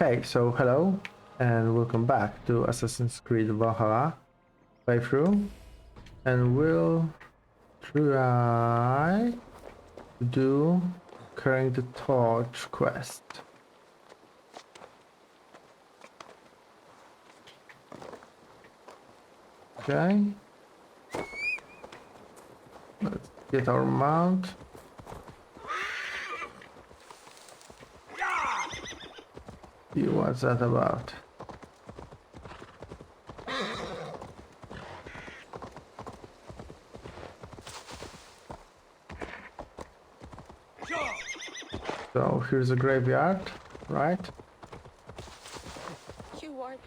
Okay, so hello and welcome back to Assassin's Creed Valhalla playthrough, and we'll try to do carrying the torch quest. Okay, let's get our mount. See what's that about. So here's a graveyard, right? Eivor.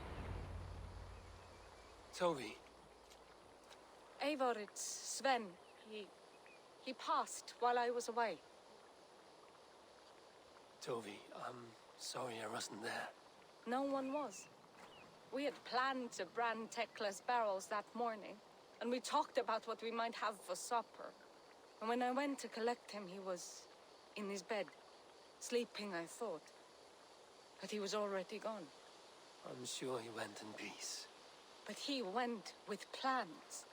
Toby. Eivor, it's Sven. He passed while I was away. Toby, I'm sorry I wasn't there. No one was. We had planned to brand Tekla's barrels that morning, and we talked about what we might have for supper. And when I went to collect him, he was in his bed, sleeping, I thought. But he was already gone. I'm sure he went in peace. But he went with plans.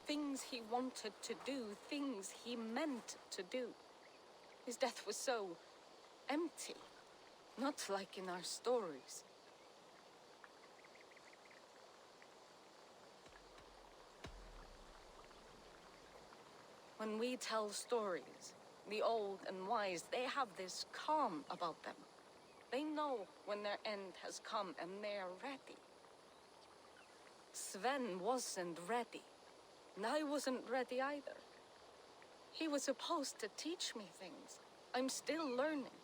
Things he wanted to do, things he meant to do. His death was so empty, not like in our stories. When we tell stories, the old and wise, they have this calm about them. They know when their end has come and they're ready. Sven wasn't ready, and I wasn't ready either. He was supposed to teach me things. I'm still learning.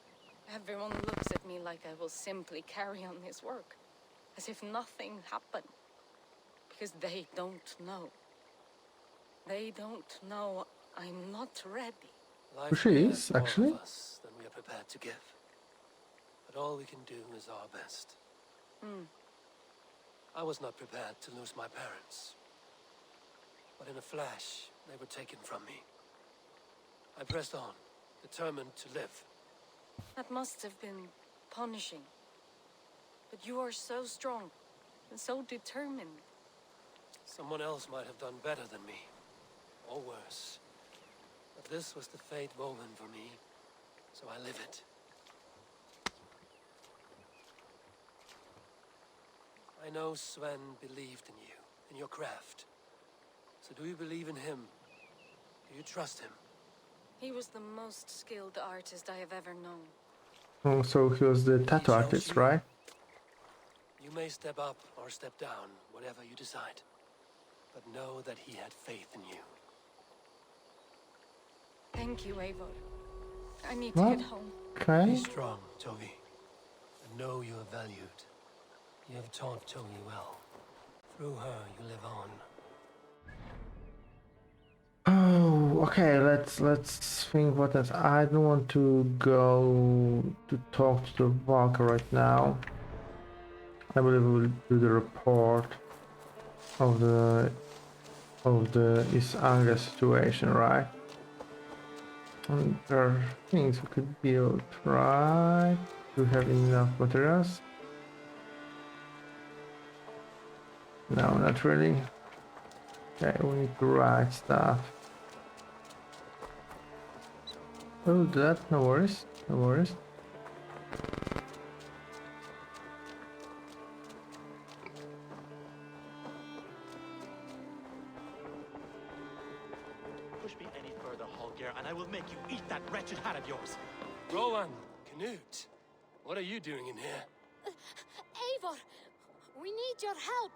Everyone looks at me like I will simply carry on his work, as if nothing happened, because they don't know. They don't know I'm not ready. Life She may is, have more actually. of us than we are prepared to give. But all we can do is our best. I was not prepared to lose my parents. But in a flash, they were taken from me. I pressed on, determined to live. That must have been punishing. But you are so strong and so determined. Someone else might have done better than me. Or worse. But this was the fate woven for me, so I live it. I know Sven believed in you, in your craft. So do you believe in him? Do you trust him? He was the most skilled artist I have ever known. Oh, so he was the tattoo chose artist, you. right? You may step up or step down, whatever you decide. But know that he had faith in you. Thank you, Eivor. I need to Well, get home. Be okay. strong, Toby. And know you are valued. You have taught Toby well. Through her, you live on. Oh, okay. Let's think what else. I don't want to go to talk to the Valka right now. I believe we'll do the report of the Isanga situation, right? And there are things we could build, right? Do we have enough materials? No, not really. Okay, we need to write stuff. Oh, that, no worries, no worries. Push me any further, Holger, and I will make you eat that wretched hat of yours. Rowan, Knut, what are you doing in here? Eivor, we need your help.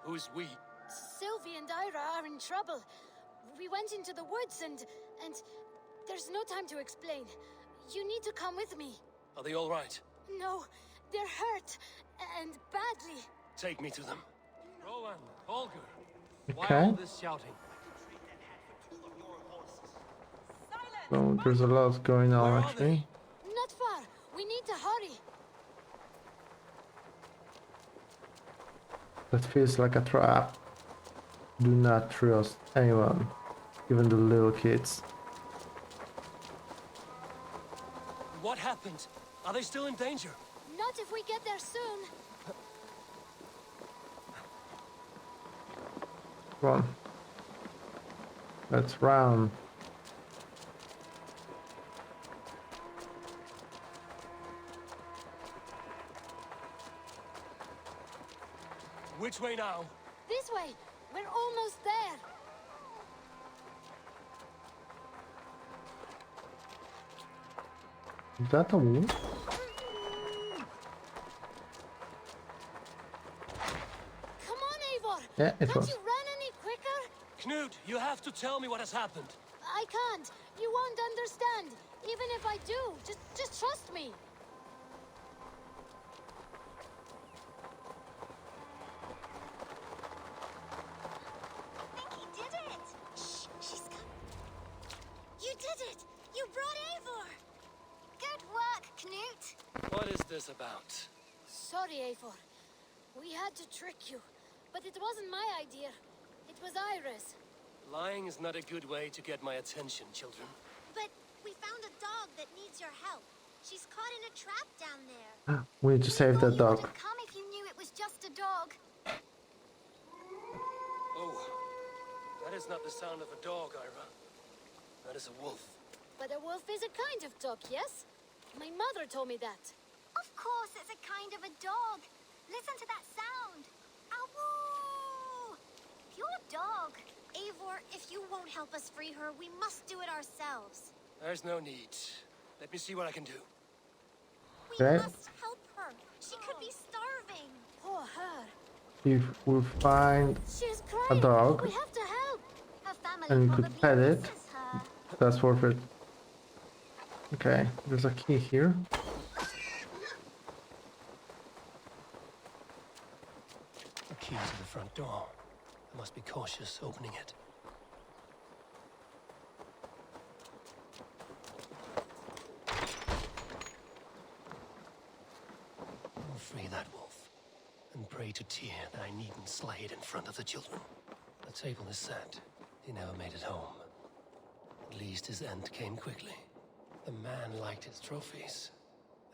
Who's we? Sylvie and Ira are in trouble. We went into the woods and there's no time to explain. You need to come with me. Are they all right? No, they're hurt and badly. Take me to them. Rowan, Holger, why Okay. all this shouting? So there's a lot going on Where are actually. Not far. We need to hurry. That feels like a trap. Do not trust anyone, even the little kids. What happened? Are they still in danger? Not if we get there soon. Come on. Let's run. Which way now? This way. We're almost there. Is that a wolf? Come on, Eivor. Yeah, it Can't was. you run any quicker? Knut, you have to tell me what has happened. I can't. You won't understand. Even if I do, just trust me. I think he did it. Shh, she's come. You did it. You brought Eivor. Good work, Knut. What is this about? Sorry, Eivor. We had to trick you. But it wasn't my idea. It was Iris. Lying is not a good way to get my attention, children. But we found a dog that needs your help. She's caught in a trap down there. We need to save Thought that you dog. wouldn't come if you knew it was just a dog. Oh, that is not the sound of a dog, Ira. That is a wolf. But a wolf is a kind of dog, yes? My mother told me that. Of course, it's a kind of a dog. Listen to that sound. Awoo! Pure dog. Eivor, if you won't help us free her, we must do it ourselves. There's no need. Let me see what I can do. We Okay. must help her. She could be starving. Poor her. If we find She's crying. dog. We have to help. Her family And we could probably pet it. misses her. that's worth it. Okay, there's a key here. A key to the front door. I must be cautious opening it. I'll free that wolf, and pray to Tyr that I needn't slay it in front of the children. The table is set. He never made it home. At least his end came quickly. The man liked his trophies.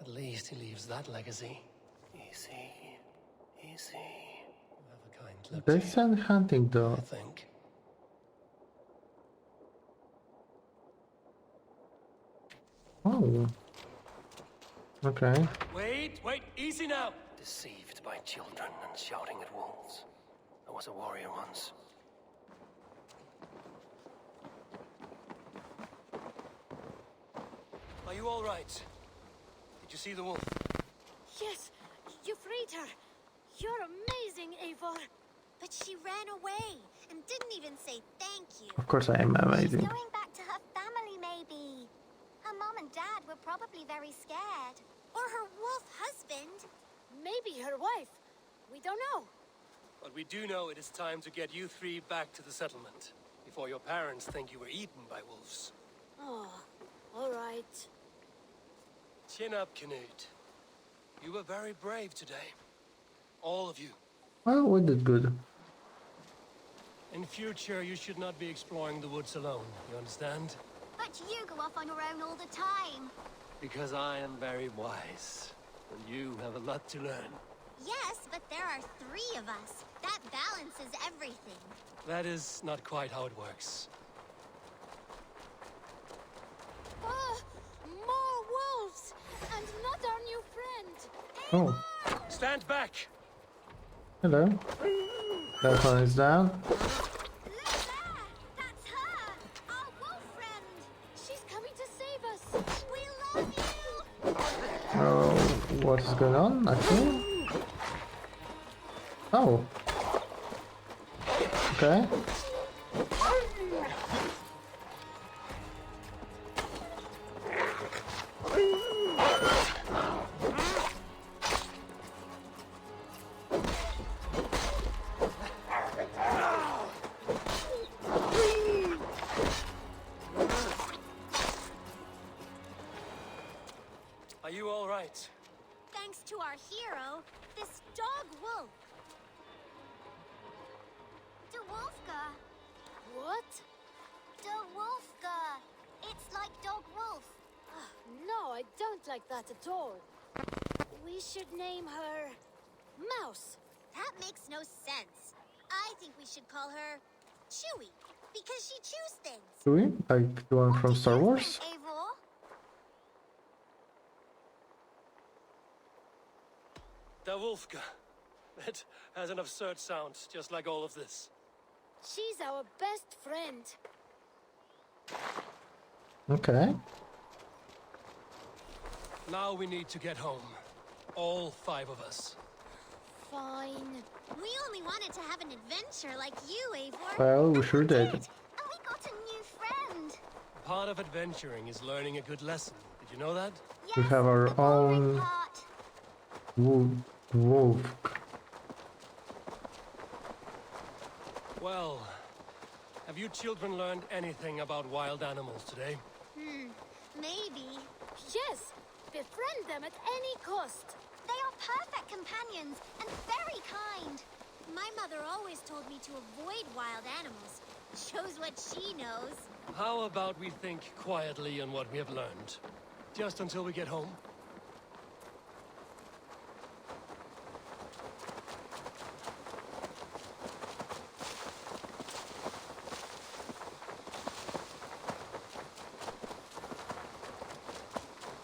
At least he leaves that legacy. Easy. Easy. Have a kind look They to you, send hunting I dog. think. Oh. Okay. Wait, easy now! Deceived by children and shouting at wolves. I was a warrior once. Are you all right? Did you see the wolf? Yes, you freed her. You're amazing, Eivor. But she ran away and didn't even say thank you. Of course I am She's amazing. going back to her family, maybe. Her mom and dad were probably very scared. Or her wolf husband. Maybe her wife. We don't know. But we do know it is time to get you three back to the settlement. Before your parents think you were eaten by wolves. Oh, all right. Chin up, Knut. You were very brave today. All of you. Well, we did good. In future, you should not be exploring the woods alone, you understand? But you go off on your own all the time. Because I am very wise, and you have a lot to learn. Yes, but there are 3 of us. That balances everything. That is not quite how it works. Oh, more wolves! And not our new friend. Oh, Stand back! hello. That one is down. Look there! That's her! Our wolf friend! She's coming to save us. We love you! Oh, what is going on actually? Oh. Okay. Are you all right? Thanks to our hero, this dog wolf. De Wolfga. What? De Wolfga. It's like dog wolf. No, I don't like that at all. We should name her Mouse. That makes no sense. I think we should call her Chewie, because she chews things. Chewie? Like the one What from do Star you Wars? think, Eivor? Da Wolfka. It has an absurd sound, just like all of this. She's our best friend. Okay. Now we need to get home. All 5 of us. Fine. We only wanted to have an adventure like you, Eivor. Well, we And sure did. And we got a new friend. Part of adventuring is learning a good lesson. Did you know that? Yes, We have our the boring own part. wolf. Well, have you children learned anything about wild animals today? Maybe. Yes, befriend them at any cost. They are perfect companions and very kind. My mother always told me to avoid wild animals. Shows what she knows. How about we think quietly on what we have learned? Just until we get home?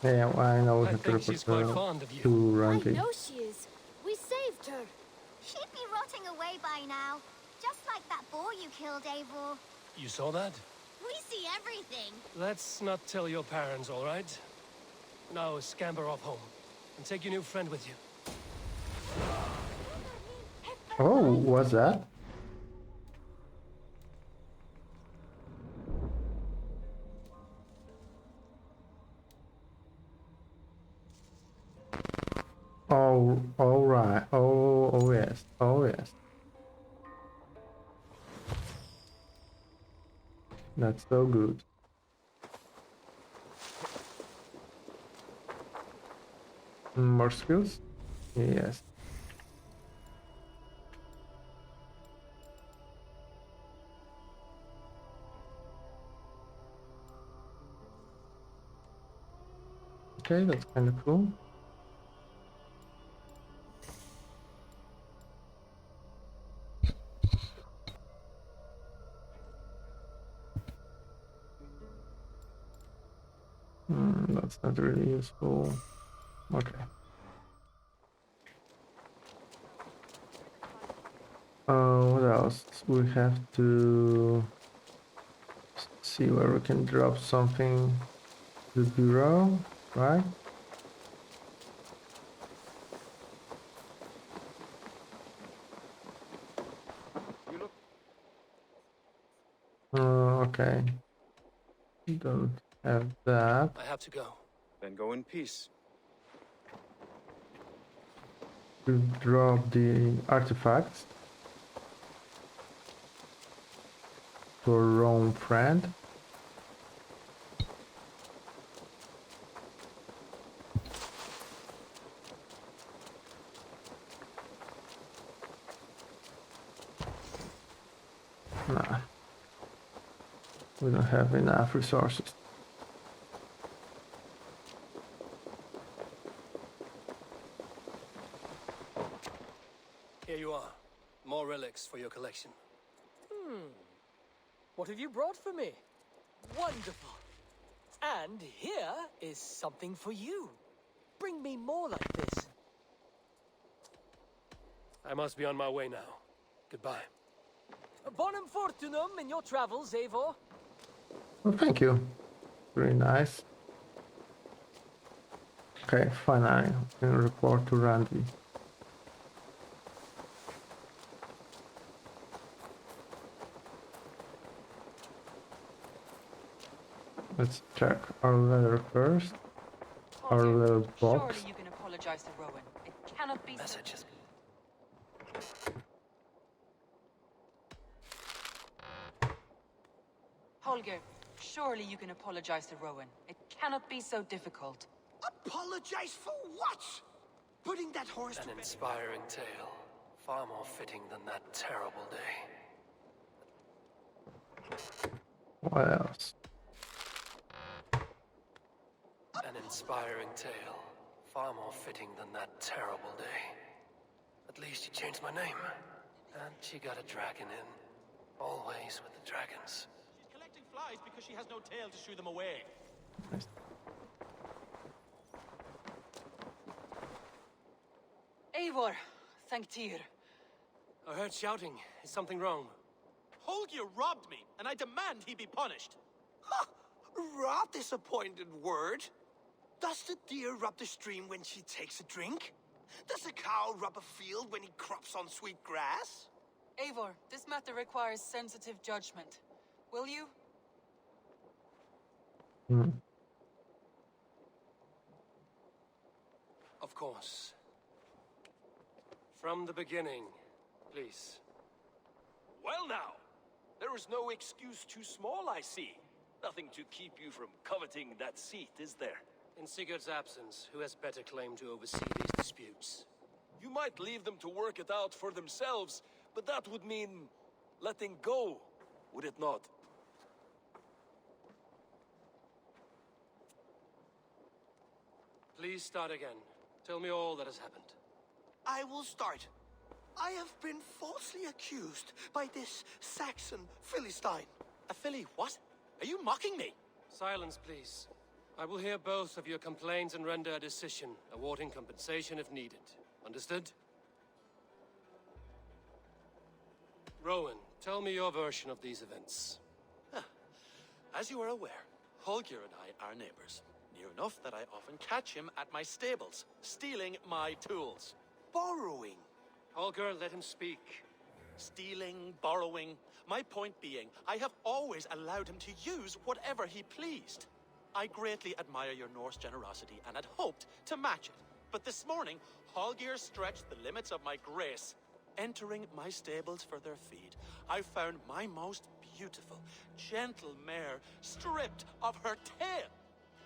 Yeah, well, I know we I have to think she's quite report fond of you. to I Randy. know she is. We saved her. She'd be rotting away by now. Just like that boar you killed, Eivor. You saw that? We see everything. Let's not tell your parents, all right? Now scamper off home. And take your new friend with you. Oh, what's that? Oh, all right. Oh yes. Oh yes. That's so good. More skills? Yes. Okay, that's kind of cool. That's not really useful. Okay. What else? We have to see where we can drop something to the bureau, right? Okay. Don't have that. I have to go. Then go in peace. To drop the artifacts to a Rome friend. Nah. We don't have enough resources. Here you are. More relics for your collection. What have you brought for me? Wonderful. And here is something for you. Bring me more like this. I must be on my way now. Goodbye. Bonum fortunum in your travels, Eivor. Well, thank you. Very nice. Okay, finally, I can report to Randy. Let's check our letter first. Our little box. Surely you can apologize to Rowan. It cannot be Messages. Holger, surely you can apologize to Rowan. It cannot be so difficult. Apologize for what? Putting that horse to An bed. inspiring tale. Far more fitting than that terrible day. What else? An inspiring tale. Far more fitting than that terrible day. At least you changed my name. And she got a dragon in. Always with the dragons. She's collecting flies because she has no tail to shoo them away. Eivor, thank Tyr. I heard shouting. Is something wrong? Holger robbed me, and I demand he be punished. Ha! Raw disappointed word. Does the deer rub the stream when she takes a drink? Does a cow rub a field when he crops on sweet grass? Eivor, this matter requires sensitive judgment. Will you? Of course. From the beginning, please. Well now, there is no excuse too small, I see. Nothing to keep you from coveting that seat, is there? In Sigurd's absence, who has better claim to oversee these disputes? You might leave them to work it out for themselves, but that would mean letting go, would it not? Please start again. Tell me all that has happened. I will start. I have been falsely accused by this Saxon Philistine. A filly what? Are you mocking me? Silence, please. I will hear both of your complaints and render a decision, awarding compensation if needed. Understood? Rowan, tell me your version of these events. As you are aware, Holger and I are neighbors. Near enough that I often catch him at my stables, stealing my tools. Borrowing. Holger, let him speak. Stealing, borrowing. My point being, I have always allowed him to use whatever he pleased. I greatly admire your Norse generosity and had hoped to match it. But this morning, Holger stretched the limits of my grace. Entering my stables for their feed, I found my most beautiful, gentle mare stripped of her tail.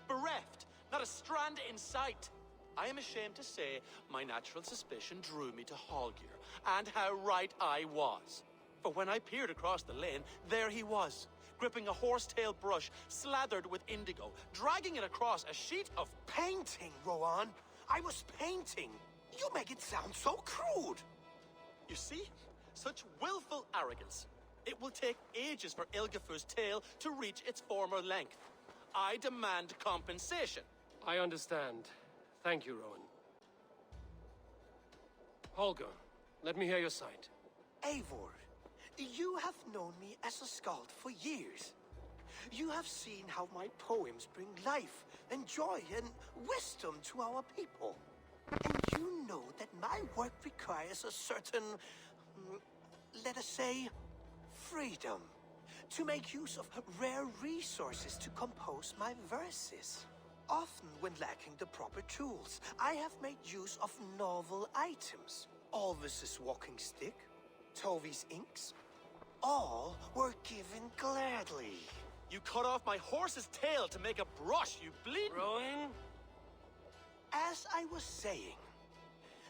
Bereft, not a strand in sight. I am ashamed to say my natural suspicion drew me to Holger, and how right I was. For when I peered across the lane, there he was, gripping a horsetail brush slathered with indigo, dragging it across a sheet of Painting, Rowan. I was painting. You make it sound so crude. You see? Such willful arrogance. It will take ages for Ilgafur's tail to reach its former length. I demand compensation. I understand. Thank you, Rowan. Holger, let me hear your side. Eivor, you have known me as a skald for years. You have seen how my poems bring life and joy and wisdom to our people. And you know that my work requires a certain, let us say, freedom. To make use of rare resources to compose my verses. Often when lacking the proper tools, I have made use of novel items. Alvis's walking stick, Tovi's inks. All were given gladly. You cut off my horse's tail to make a brush, you bleed. Rowan? As I was saying,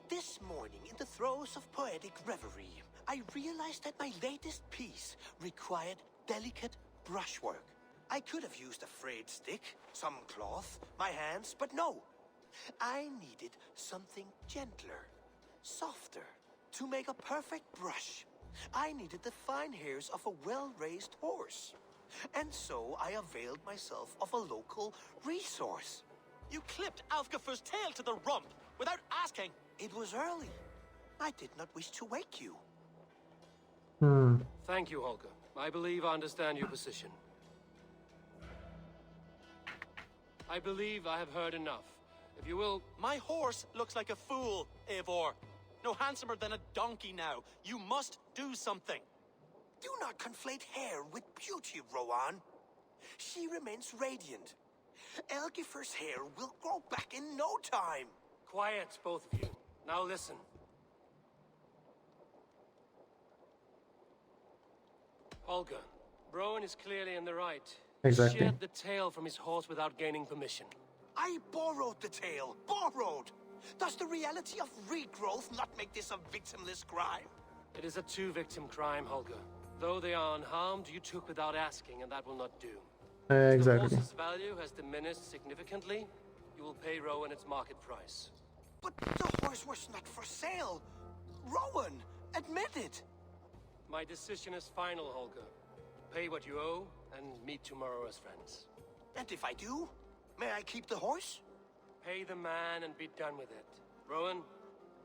this morning in the throes of poetic reverie, I realized that my latest piece required delicate brushwork. I could have used a frayed stick, some cloth, my hands, but no. I needed something gentler, softer. To make a perfect brush, I needed the fine hairs of a well-raised horse. And so I availed myself of a local resource. You clipped Alfgafur's tail to the rump without asking. It was early. I did not wish to wake you. Thank you, Holger. I believe I understand your position. I believe I have heard enough. If you will... My horse looks like a fool, Eivor. No handsomer than a donkey now. You must do something. Do not conflate hair with beauty, Rowan. She remains radiant. Elgifur's hair will grow back in no time. Quiet, both of you. Now listen. Holger, Rowan is clearly in the right. Exactly. Shed the tail from his horse without gaining permission. I borrowed the tail. Borrowed! Does the reality of regrowth not make this a victimless crime? It is a two-victim crime, Holger. Though they are unharmed, you took without asking, and that will not do. The Exactly. horse's value has diminished significantly. You will pay Rowan its market price. But the horse was not for sale. Rowan, admit it. My decision is final, Holger. Pay what you owe, and meet tomorrow as friends. And if I do, may I keep the horse? Pay the man and be done with it. Rowan,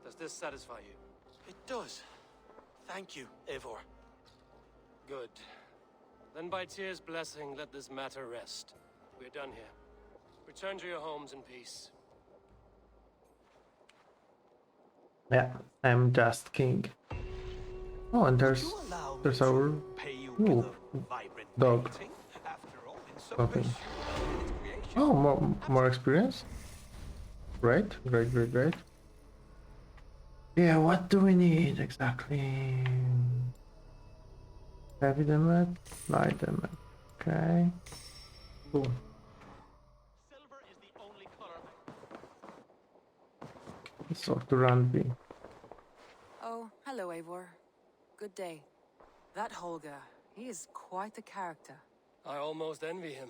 does this satisfy you? It does. Thank you, Eivor. Good. Then by Tyr's blessing, let this matter rest. We're done here. Return to your homes in peace. Yeah, I'm just king. Oh, and Would you allow me there's to our pay you ooh, with a vibrant dog. painting? After all, in some Talking. ways you are its creation. Oh, more experience. Great. Yeah, what do we need exactly? Heavy damage, light damage. Okay. Cool. Silver is the only color Let's talk to Randby. Oh, hello, Eivor. Good day. That Holger, he is quite a character. I almost envy him.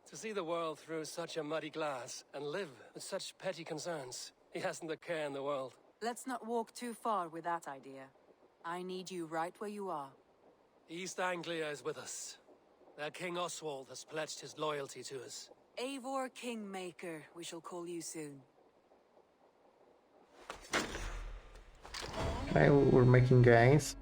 To see the world through such a muddy glass and live with such petty concerns. He hasn't a care in the world. Let's not walk too far with that idea. I need you right where you are. East Anglia is with us. Their King Oswald has pledged his loyalty to us. Eivor Kingmaker, we shall call you soon. Okay, we're making gains.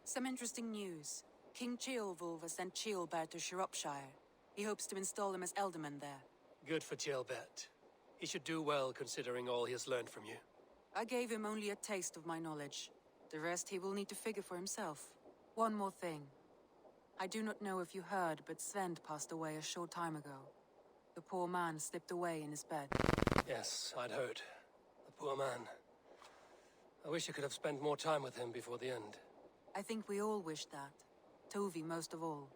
Some interesting news. King Ceolwulf has sent Ceolbert to Shropshire. He hopes to install him as Elderman there. Good for Ceolbert. He should do well considering all he has learned from you. I gave him only a taste of my knowledge. The rest he will need to figure for himself. One more thing. I do not know if you heard, but Svend passed away a short time ago. The poor man slipped away in his bed. Yes, I'd heard. The poor man. I wish I could have spent more time with him before the end. I think we all wish that. Tovi most of all.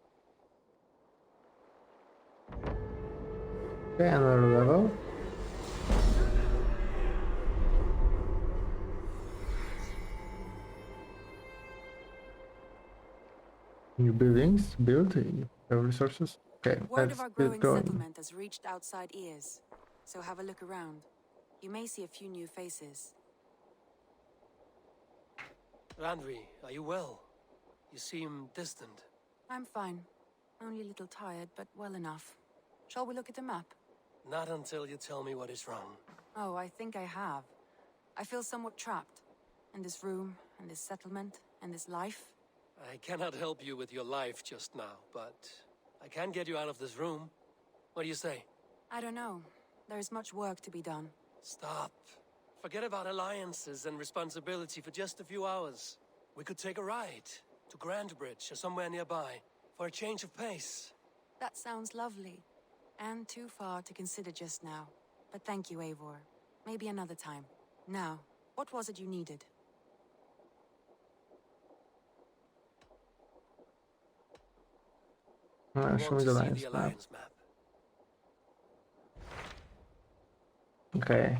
Okay, another level. New buildings, building, resources. Okay, Word let's of our get growing going. settlement has reached outside ears. So have a look around. You may see a few new faces. Randvi, are you well? You seem distant. I'm fine. Only a little tired, but well enough. Shall we look at the map? Not until you tell me what is wrong. Oh, I think I have. I feel somewhat trapped. In this room, in this settlement, in this life. I cannot help you with your life just now, but I can get you out of this room. What do you say? I don't know. There is much work to be done. Stop. Forget about alliances and responsibility for just a few hours. We could take a ride to Grandbridge or somewhere nearby for a change of pace. That sounds lovely. And too far to consider just now. But thank you, Eivor. Maybe another time. Now, what was it you needed? Show me the alliance map. Okay.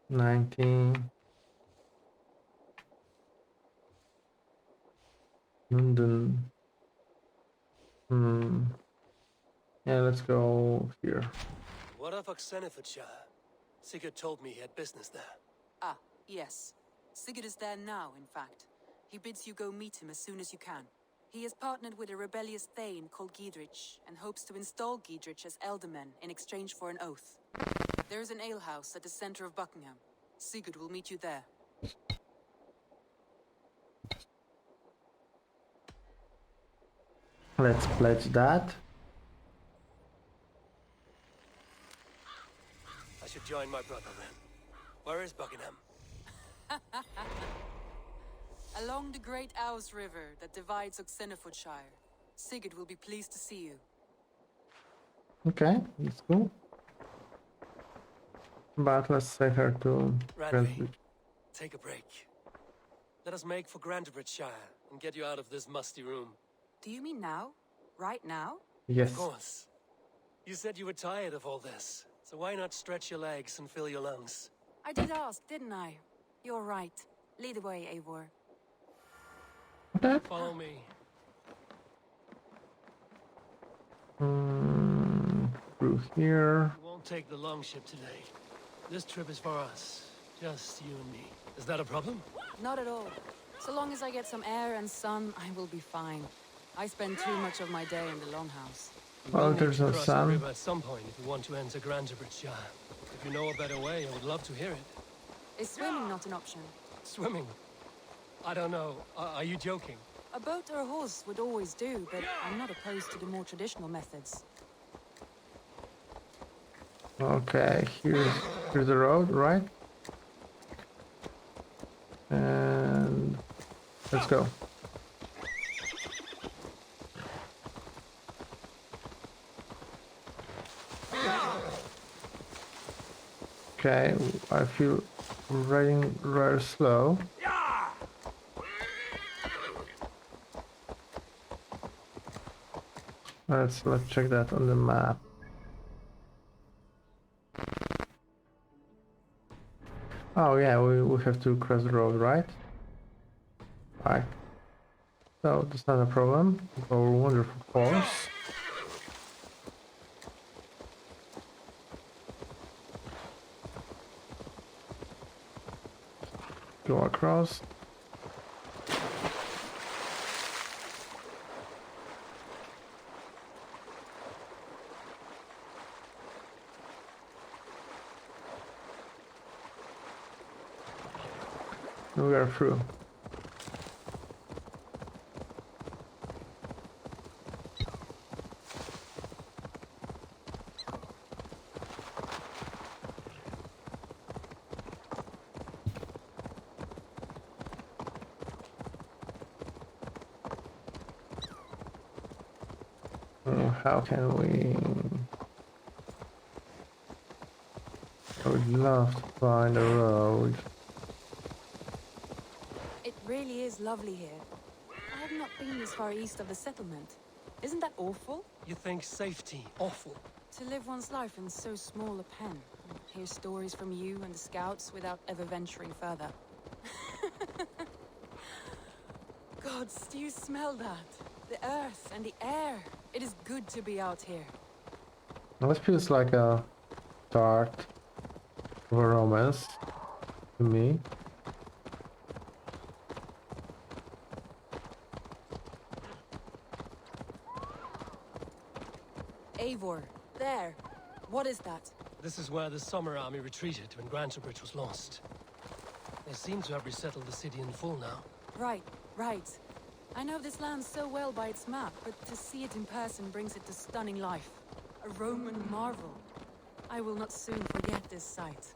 19. London. Yeah, let's go here. What of Oxenfordshire? Sigurd told me he had business there. Ah, yes. Sigurd is there now, in fact. He bids you go meet him as soon as you can. He has partnered with a rebellious Thane called Giedrich, and hopes to install Giedrich as Elderman in exchange for an oath. There is an alehouse at the center of Buckingham. Sigurd will meet you there. Let's pledge that. I should join my brother then. Where is Buckingham? Along the great Ouse River that divides Oxenfordshire. Sigurd will be pleased to see you. Okay, let's go. But let's say her to Randvi, take a break. Let us make for Grandbridgeshire and get you out of this musty room. Do you mean now? Right now? Yes. Of course. You said you were tired of all this, so why not stretch your legs and fill your lungs? I did ask, didn't I? You're right. Lead the way, Eivor. Follow me. through here. We won't take the longship today. This trip is for us. Just you and me. Is that a problem? Not at all. So long as I get some air and sun, I will be fine. I spend too much of my day in the longhouse. We'll Oh, need there's to no cross the sun. river at some point if we want to enter Grantebridge. If you know a better way, I would love to hear it. Is swimming not an option? Swimming? I don't know. Are you joking? A boat or a horse would always do, but I'm not opposed to the more traditional methods. Okay, here's the road, right? And let's go. Okay, I feel riding rather slow. Let's check that on the map. Oh yeah, we have to cross the road, right? Right. So that's not a problem. Our wonderful horse. Go across. We are through. How can we? I would love to find a road. It really is lovely here. I have not been this far east of the settlement. Isn't that awful? You think safety awful? To live one's life in so small a pen. Hear stories from you and the scouts without ever venturing further. Gods, do you smell that? The earth and the air. It is good to be out here. Well, this feels like a start of a romance to me. Eivor, there. What is that? This is where the Summer Army retreated when Grantebridge was lost. They seem to have resettled the city in full now. Right, right. I know this land so well by its map, but to see it in person brings it to stunning life. A Roman marvel. I will not soon forget this sight.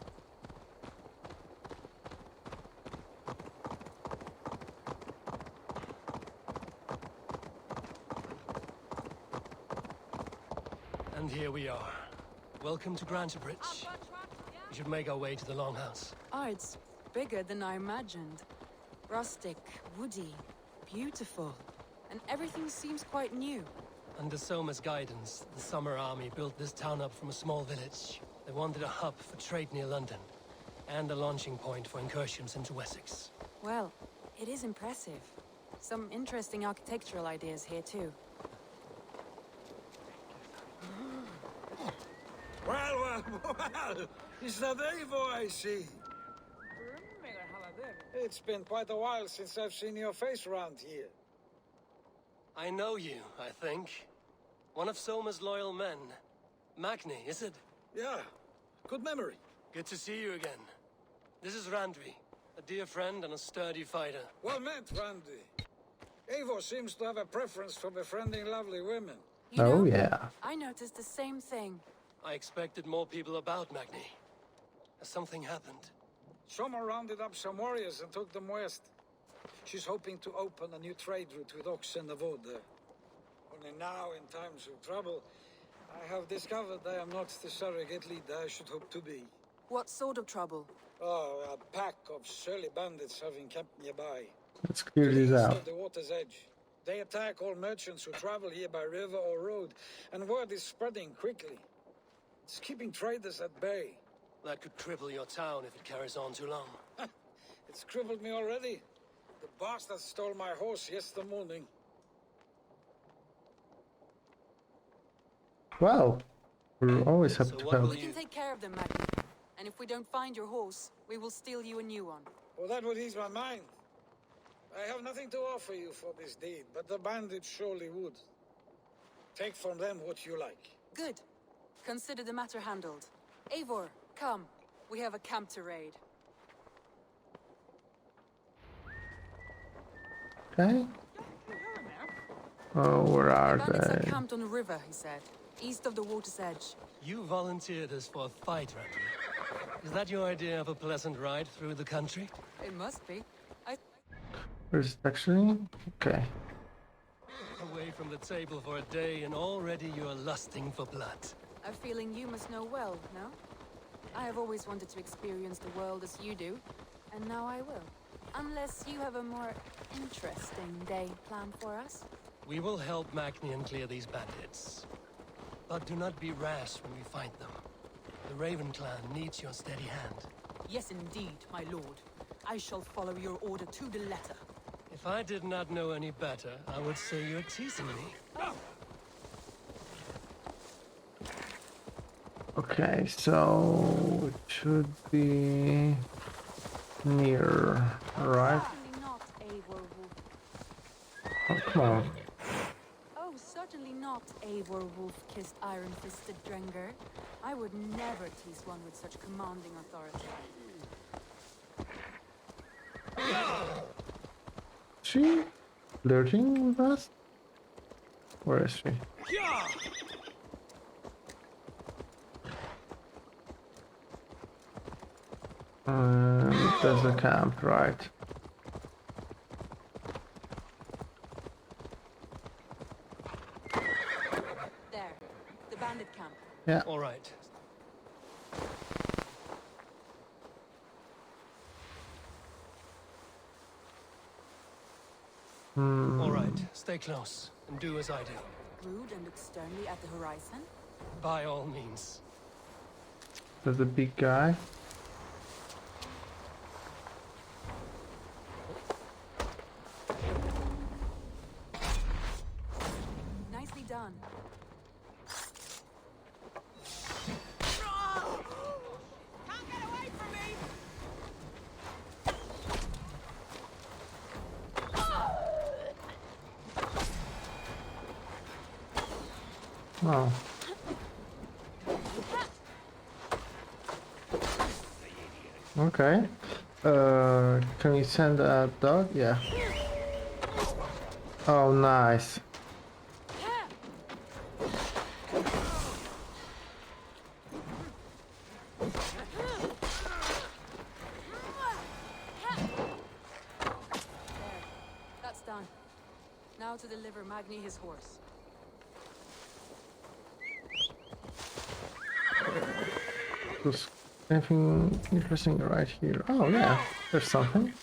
And here we are. Welcome to Grantebridge. We should make our way to the Longhouse. Ah, it's bigger than I imagined. Rustic, woody, beautiful. And everything seems quite new. Under Soma's guidance, the Summer Army built this town up from a small village. They wanted a hub for trade near London, and a launching point for incursions into Wessex. Well, it is impressive. Some interesting architectural ideas here too. Well, is that Eivor I see? It's been quite a while since I've seen your face around here. I know you, I think. One of Soma's loyal men. Magni, is it? Yeah, good memory. Good to see you again. This is Randvi, a dear friend and a sturdy fighter. Well met, Randy. Eivor seems to have a preference for befriending lovely women. You Oh know, yeah. I noticed the same thing. I expected more people about Magni. Has something happened? Soma rounded up some warriors and took them west. She's hoping to open a new trade route with oxen and wood there. Only now, in times of trouble, I have discovered I am not the surrogate leader I should hope to be. What sort of trouble? Oh, a pack of surly bandits have encamped nearby. Let's clear To the this east out. of the water's edge. They attack all merchants who travel here by river or road, and word is spreading quickly. It's keeping traders at bay. That could cripple your town if it carries on too long. It's crippled me already. The bastard stole my horse yesterday morning. Well, We're always happy So to what will help. We can take care of them, Magni. And if we don't find your horse, we will steal you a new one. Well, that would ease my mind. I have nothing to offer you for this deed, but the bandits surely would. Take from them what you like. Good. Consider the matter handled. Eivor, come. We have a camp to raid. Okay. Oh, where are Bandits are they? camped on the river, he said. East of the water's edge. You volunteered us for a fight, Randy. Is that your idea of a pleasant ride through the country? It must be. Where's it actually? Okay. Away from the table for a day and already you're lusting for blood. A feeling you must know well, no? I have always wanted to experience the world as you do, and now I will. Unless you have a more interesting day planned for us. We will help Magnian clear these bandits. But do not be rash when we find them. The Raven clan needs your steady hand. Yes, indeed, my lord. I shall follow your order to the letter. If I did not know any better, I would say you're teasing me. Okay, so it should be near, right? Certainly not Eivor Wolf. Oh, come on. Oh, certainly not Eivor Wolf-kissed iron-fisted Drenger. I would never tease one with such commanding authority. She flirting with us? Where is she? There's a camp, right? There, the bandit camp. Yeah. All right. All right, stay close and do as I do. Brood and look sternly at the horizon. By all means. There's a big guy. Nicely done. Can't get away from me! Oh. Okay. Can we send a dog? Yeah. Oh, nice. That's done. Now to deliver Magni his horse. There's anything interesting right here? Oh, yeah. There's something.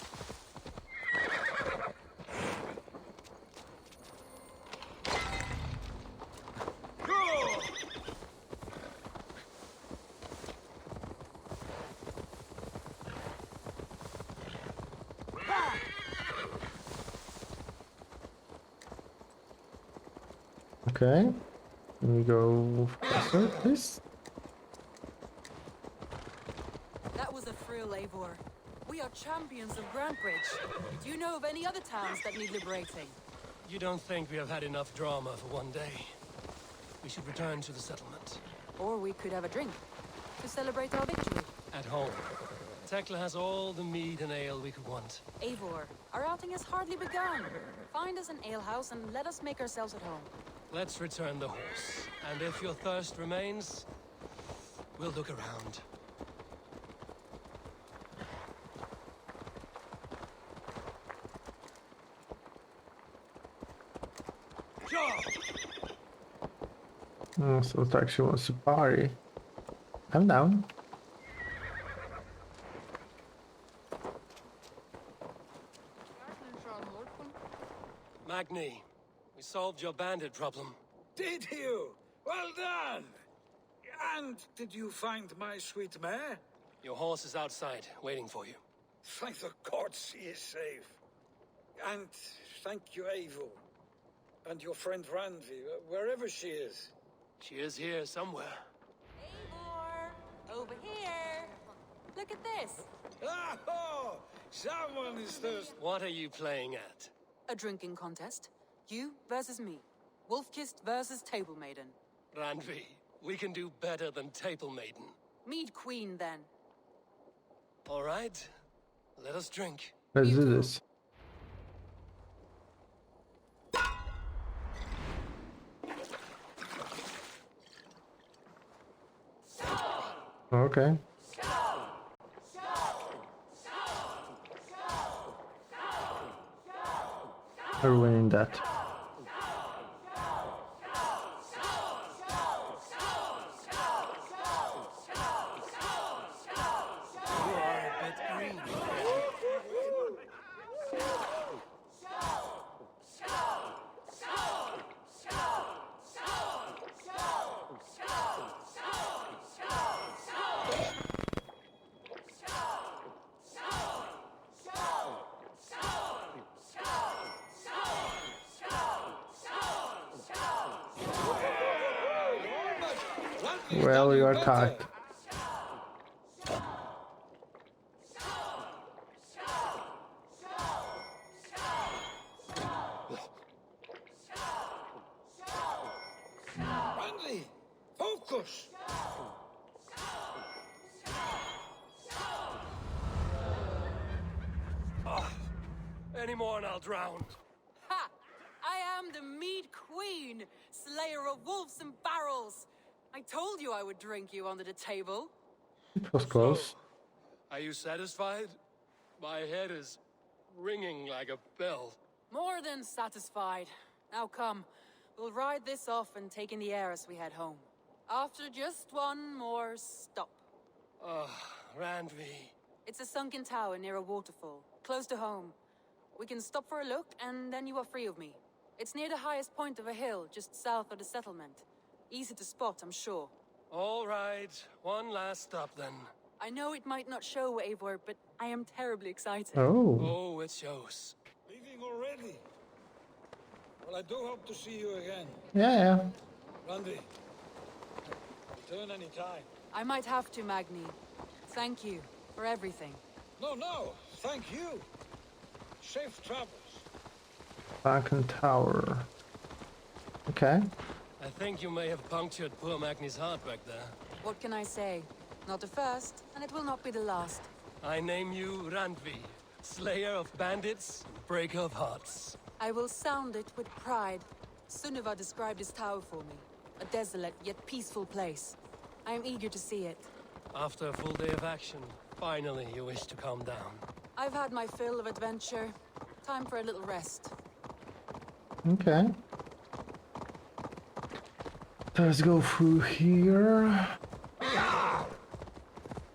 Okay. Can we go faster, please? That was a thrill, Eivor. We are champions of Grantbridge. Do you know of any other towns that need liberating? You don't think we have had enough drama for one day? We should return to the settlement. Or we could have a drink to celebrate our victory. At home. Tekla has all the mead and ale we could want. Eivor, our outing has hardly begun. Find us an alehouse and let us make ourselves at home. Let's return the horse. And if your thirst remains, we'll look around. Oh, so it actually wants to party. I'm down. Magni, we solved your bandit problem. Did you? Well done! And did you find my sweet mare? Your horse is outside, waiting for you. Thank the gods she is safe. And thank you, Eivor. And your friend Randvi, wherever she is. She is here somewhere. Over here. Look at this. Oh, someone is thirsty. What are you playing at? A drinking contest. You versus me. Wolf-kissed versus Table Maiden. Randvi, we can do better than Table Maiden. Mead Queen, then. All right, let us drink. Let's do this. Okay. We're winning that. You are a bit green. Well, you are tight. Randy, focus. Any more and I'll drown. Ha! I am the Mead Queen, slayer of wolves and barrels. I told you I would drink you under the table. It was close. Are you satisfied? My head is ringing like a bell. More than satisfied. Now come, we'll ride this off and take in the air as we head home. After just one more stop. Randvi. It's a sunken tower near a waterfall, close to home. We can stop for a look, and then you are free of me. It's near the highest point of a hill, just south of the settlement. Easy to spot, I'm sure. All right, one last stop then. I know it might not show, Eivor, but I am terribly excited. Oh. Oh, it shows. Leaving already? Well, I do hope to see you again. Yeah. Randy, return any time. I might have to, Magni. Thank you for everything. No, thank you. Safe travels. Sunken tower. Okay. I think you may have punctured poor Magni's heart back there. What can I say? Not the first, and it will not be the last. I name you Randvi, slayer of bandits, breaker of hearts. I will sound it with pride. Sunniva described this tower for me. A desolate yet peaceful place. I am eager to see it. After a full day of action, finally you wish to calm down. I've had my fill of adventure. Time for a little rest. Okay. Let's go through here.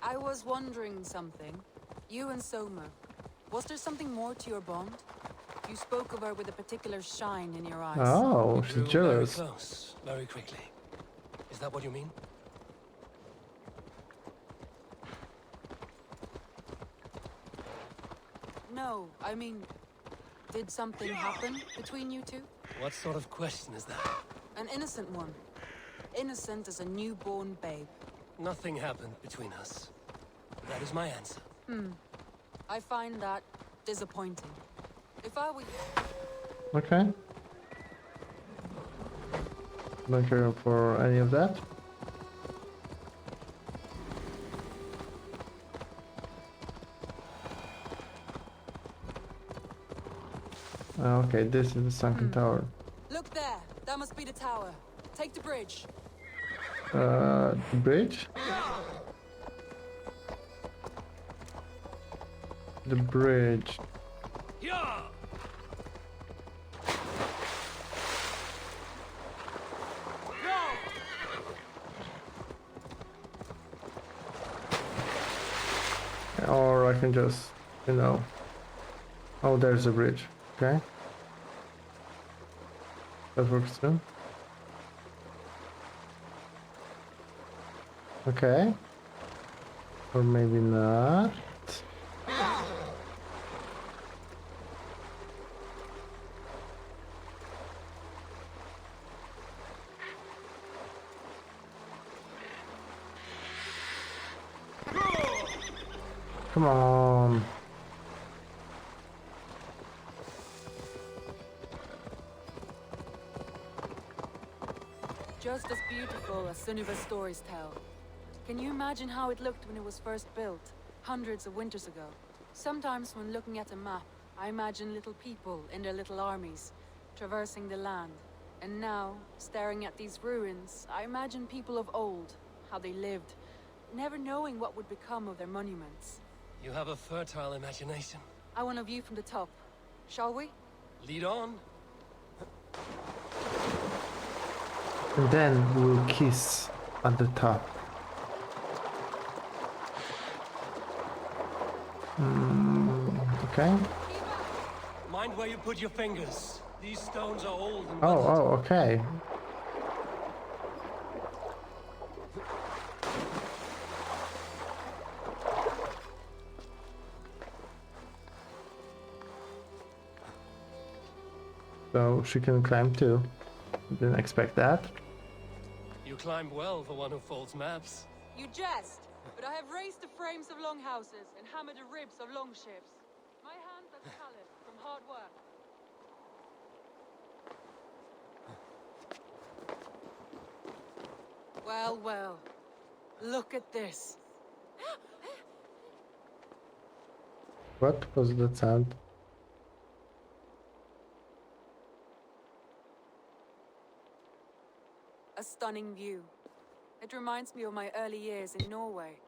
I was wondering something. You and Soma. Was there something more to your bond? You spoke of her with a particular shine in your eyes. Oh, We she's drew jealous. Very close, very quickly. Is that what you mean? No, I mean, did something happen between you two? What sort of question is that? An innocent one. Innocent as a newborn babe. Nothing happened between us. That is my answer. I find that disappointing. If I were you... Okay. Don't care for any of that. Okay, this is the sunken tower. Look there! That must be the tower. Take the bridge. The bridge? The bridge. Yeah! Or I can just, you know... Oh, there's a bridge. Okay. That works too. Okay. Or maybe not. Come on. Just as beautiful as Sunniva's stories tell. Can you imagine how it looked when it was first built, hundreds of winters ago? Sometimes when looking at a map, I imagine little people in their little armies, traversing the land. And now, staring at these ruins, I imagine people of old, how they lived, never knowing what would become of their monuments. You have a fertile imagination. I want a view from the top. Shall we? Lead on. And then we'll kiss at the top. Okay. Mind where you put your fingers. These stones are old and Oh, okay. So she can climb too. Didn't expect that. You climb well for one who folds maps. You jest, but I have raised the frames of longhouses and hammered the ribs of longships. My hands are calloused from hard work. Well, well. Look at this. What was that sound? A stunning view. It reminds me of my early years in Norway.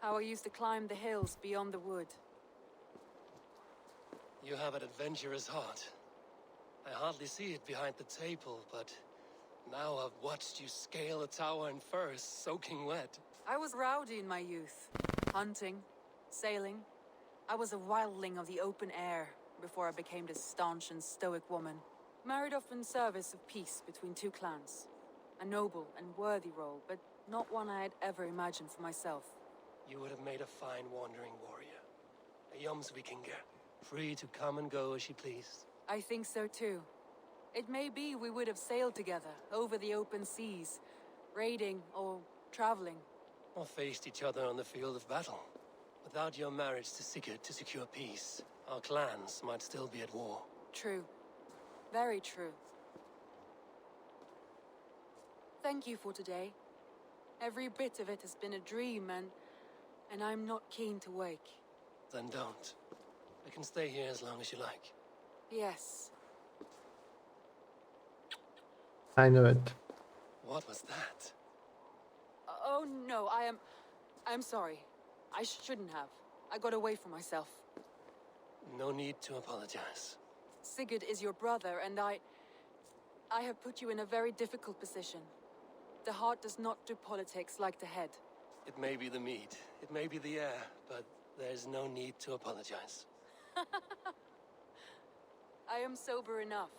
How I used to climb the hills beyond the wood. You have an adventurous heart. I hardly see it behind the table, but now I've watched you scale a tower in furs, soaking wet. I was rowdy in my youth. Hunting, sailing. I was a wildling of the open air before I became this staunch and stoic woman. Married off in service of peace between two clans. A noble and worthy role, but not one I had ever imagined for myself. You would have made a fine wandering warrior. A Jomsvikinger, free to come and go as she pleased. I think so too. It may be we would have sailed together over the open seas, raiding or traveling. Or faced each other on the field of battle. Without your marriage to Sigurd to secure peace, our clans might still be at war. True. Very true. Thank you for today. Every bit of it has been a dream, and I'm not keen to wake. Then don't. I can stay here as long as you like. Yes. I knew it. What was that? Oh no, I'm sorry. I shouldn't have. I got away from myself. No need to apologize. Sigurd is your brother, and I have put you in a very difficult position. The heart does not do politics like the head. It may be the meat, it may be the air, but there's no need to apologize. I am sober enough.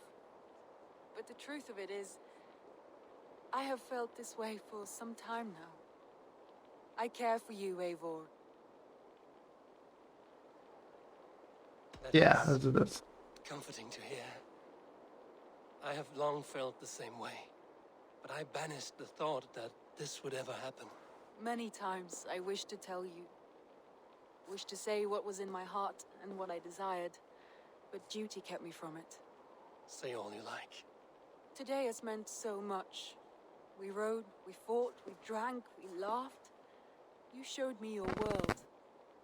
But the truth of it is, I have felt this way for some time now. I care for you, Eivor. Yeah, that's comforting to hear. I have long felt the same way, but I banished the thought that this would ever happen. Many times I wished to tell you. Wished to say what was in my heart and what I desired, but duty kept me from it. Say all you like. Today has meant so much. We rode, we fought, we drank, we laughed. You showed me your world.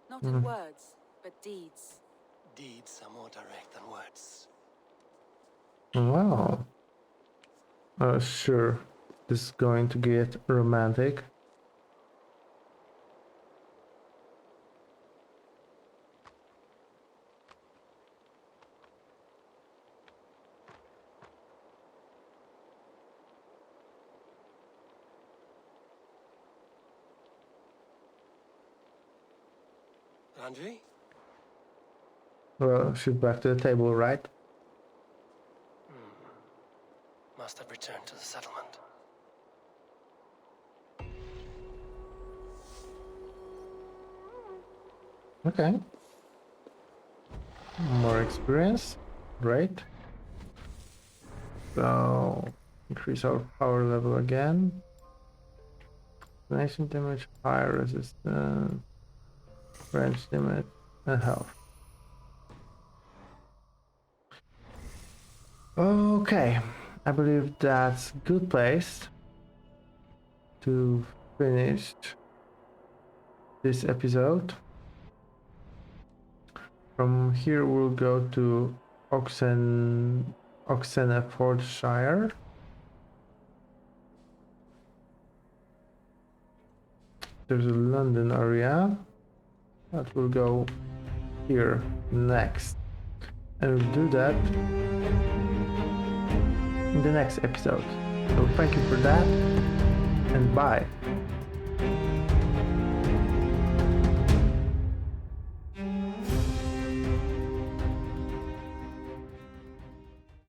Not in words, but deeds. Deeds are more direct than words. Wow. Sure. This is going to get romantic. Andri? Well, shoot back to the table, right? Must have returned to the settlement. Okay. More experience. Great. So, increase our power level again. Nation damage, fire resistance. Range limit and health. Okay, I believe that's a good place to finish this episode. From here we'll go to Oxenfordshire. There's a London area that will go here next, and we'll do that in the next episode. So thank you for that, and bye.